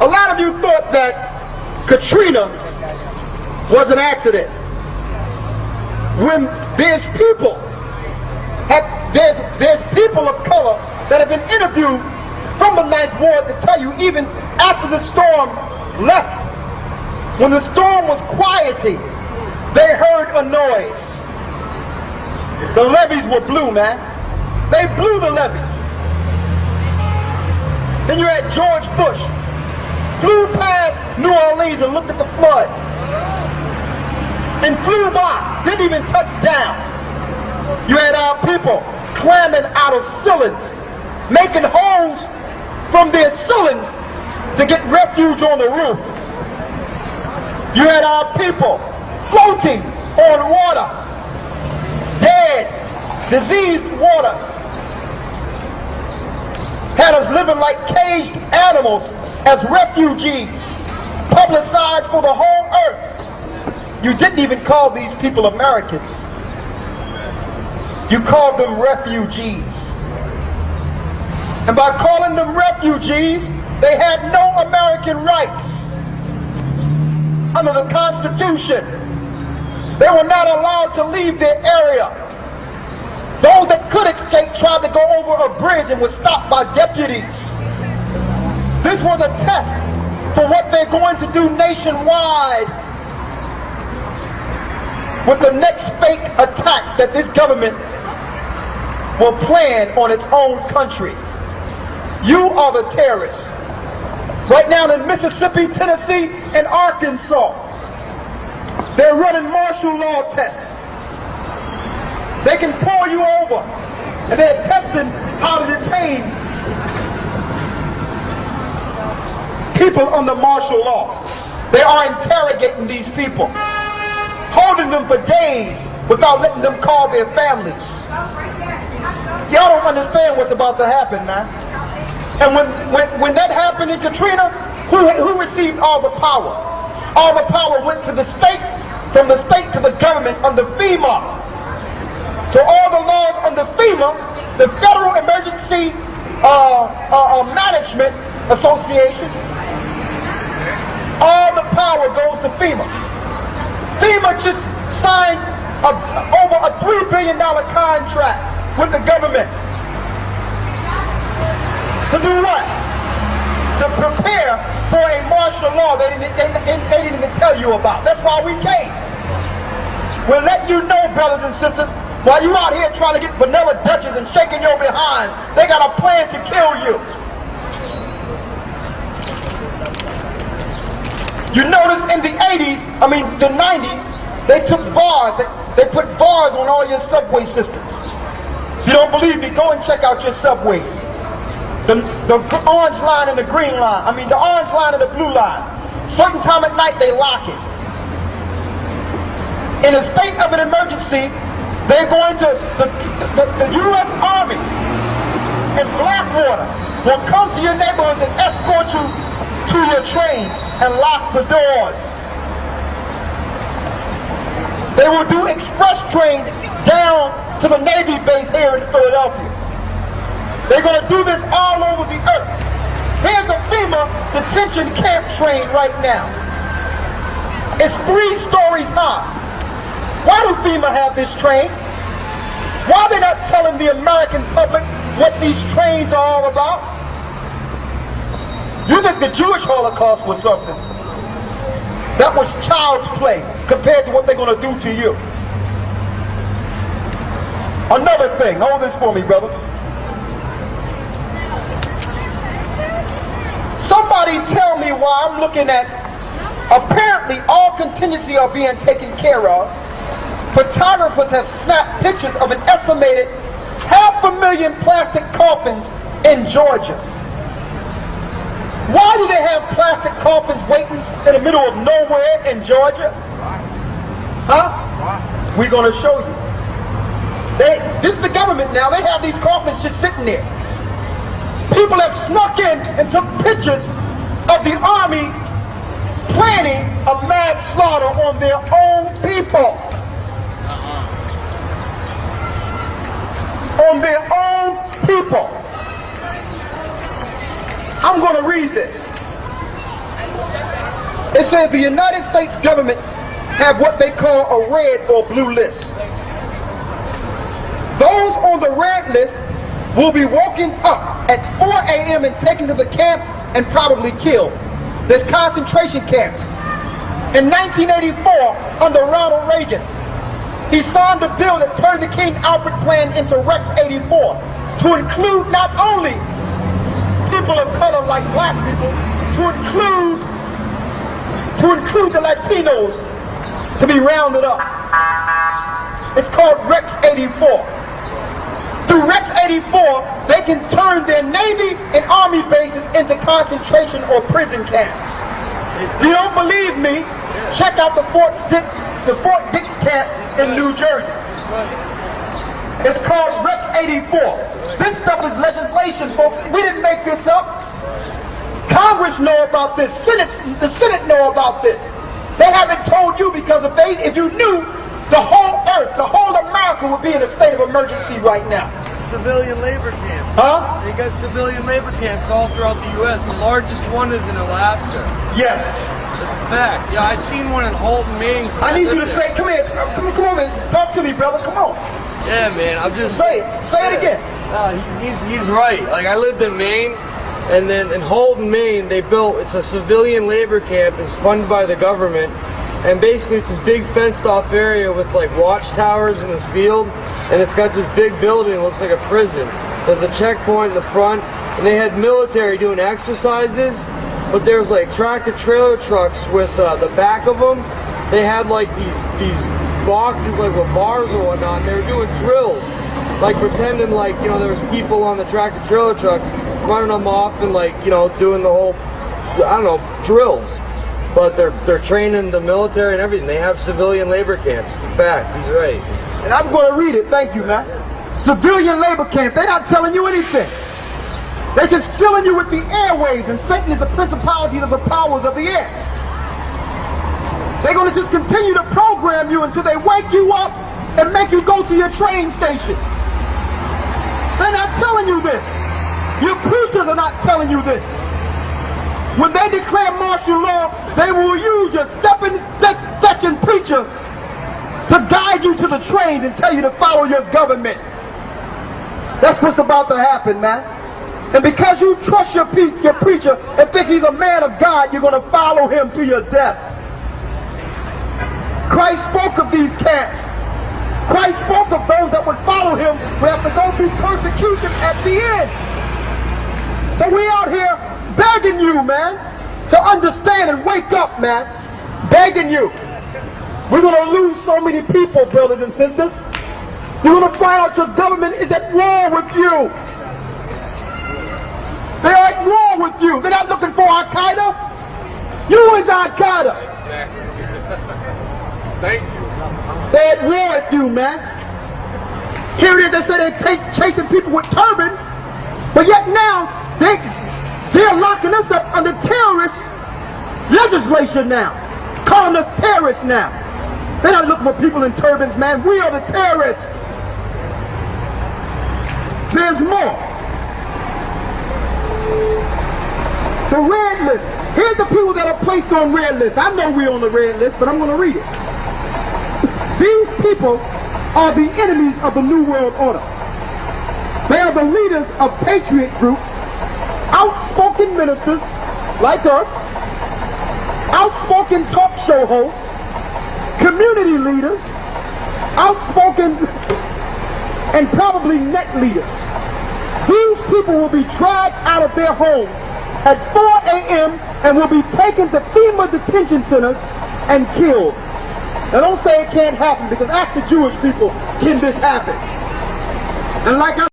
A lot of you thought that Katrina was an accident. When there's people of color that have been interviewed from the Ninth Ward to tell you, even after the storm left, when the storm was quieting, they heard a noise. The levees were blue, man. They blew the levees. Then you had George Bush, flew past New Orleans and looked at the flood, and flew by, didn't even touch down. You had our people climbing out of ceilings, making holes from their ceilings to get refuge on the roof. You had our people floating on water, dead, diseased water. Had us living like caged animals as refugees, publicized for the whole earth. You didn't even call these people Americans. You called them refugees. And by calling them refugees, they had no American rights. Under the Constitution, they were not allowed to leave their area. Those that could escape tried to go over a bridge and were stopped by deputies. This was a test for what they're going to do nationwide with the next fake attack that this government will plan on its own country. You are the terrorists. Right now in Mississippi, Tennessee, and Arkansas, they're running martial law tests. They can pull you over, and they're testing how to detain people under martial law. They are interrogating these people, holding them for days without letting them call their families. Y'all don't understand what's about to happen, man. And when that happened in Katrina, who received all the power? All the power went to the state, from the state to the government under FEMA. So all the laws under FEMA, the Federal Emergency Management Association, all the power goes to FEMA. FEMA just signed over a $3 billion contract with the government. To do what? To prepare for a martial law they didn't even tell you about. That's why we came. We'll let you know, brothers and sisters, while you out here trying to get vanilla Dutches and shaking your behind, they got a plan to kill you. You notice in the 90s, they took bars, they put bars on all your subway systems. If you don't believe me, go and check out your subways. The orange line and the green line, the orange line and the blue line. Certain time at night they lock it. In a state of an emergency, they're going to, the U.S. Army and Blackwater will come to your neighborhoods and escort you to your trains and lock the doors. They will do express trains down to the Navy base here in Philadelphia. They're going to do this all over the earth. Here's a FEMA detention camp train right now. It's 3 stories high. Why do FEMA have this train? Why are they not telling the American public what these trains are all about? You think the Jewish Holocaust was something? That was child's play compared to what they're going to do to you. Another thing, hold this for me, brother. Somebody tell me why I'm looking at, apparently all contingency are being taken care of. Photographers have snapped pictures of an estimated 500,000 plastic coffins in Georgia. Why do they have plastic coffins waiting in the middle of nowhere in Georgia? Huh? We're going to show you. This is the government now. They have these coffins just sitting there. People have snuck in and took pictures of the army planning a mass slaughter on their own people. On their own people. I'm going to read this. It says the United States government have what they call a red or blue list. Those on the red list will be woken up at 4 a.m. and taken to the camps and probably killed. There's concentration camps. In 1984, under Ronald Reagan, he signed a bill that turned the King Alfred Plan into Rex 84 to include not only people of color like black people, to include the Latinos to be rounded up. It's called Rex 84. Through Rex 84, they can turn their Navy and Army bases into concentration or prison camps. If you don't believe me, check out the Fort Dix camp in New Jersey. It's called Rex 84. This stuff is legislation, folks. We didn't make this up. Congress know about this. The Senate know about this. They haven't told you because if you knew, the whole earth, the whole America would be in a state of emergency right now. Civilian labor camps. Huh? They got civilian labor camps all throughout the U.S. The largest one is in Alaska. Yes. That's a fact. Yeah, I've seen one in Halton, Maine. I need you to say, come here, come over and talk to me, brother. Come on. Yeah, man. I'm just say it. Say it again. He's right. Like, I lived in Maine, and then in Halton, Maine, it's a civilian labor camp. It's funded by the government. And basically it's this big fenced off area with like watchtowers in this field, and it's got this big building that looks like a prison. There's a checkpoint in the front, and they had military doing exercises, but there was like tractor trailer trucks with the back of them. They had like these boxes like with bars or whatnot, and they were doing drills, like pretending like, you know, there was people on the tractor trailer trucks running them off and like, you know, doing the whole, I don't know, drills. But they're training the military and everything. They have civilian labor camps. It's a fact. He's right. And I'm going to read it. Thank you, man. Civilian labor camp. They're not telling you anything. They're just filling you with the airways, and Satan is the principality of the powers of the air. They're going to just continue to program you until they wake you up and make you go to your train stations. They're not telling you this. Your preachers are not telling you this. When they declare martial law, they will use your stepping, fetching preacher to guide you to the trains and tell you to follow your government. That's what's about to happen, man. And because you trust your preacher and think he's a man of God, you're going to follow him to your death. Christ spoke of these camps. Christ spoke of those that would follow him would have to go through persecution at the end. So we out here begging you, man, to understand and wake up, man. Begging you. We're going to lose so many people, brothers and sisters. You're going to find out your government is at war with you. They're at war with you. They're not looking for Al-Qaeda. You is Al-Qaeda. Thank you. They're at war with you, man. Here it is, they say they're chasing people with turbans, but yet now they're locking us up under terrorist legislation now, calling us terrorists now. They're not looking for people in turbans, man. We are the terrorists. There's more. The red list. Here's the people that are placed on red list. I know we're on the red list, but I'm going to read it. These people are the enemies of the New World Order. They are the leaders of patriot groups, outspoken ministers like us, outspoken talk show hosts, community leaders, outspoken and probably net leaders. These people will be dragged out of their homes at 4 a.m. and will be taken to FEMA detention centers and killed. Now don't say it can't happen, because ask the Jewish people, can this happen? And like I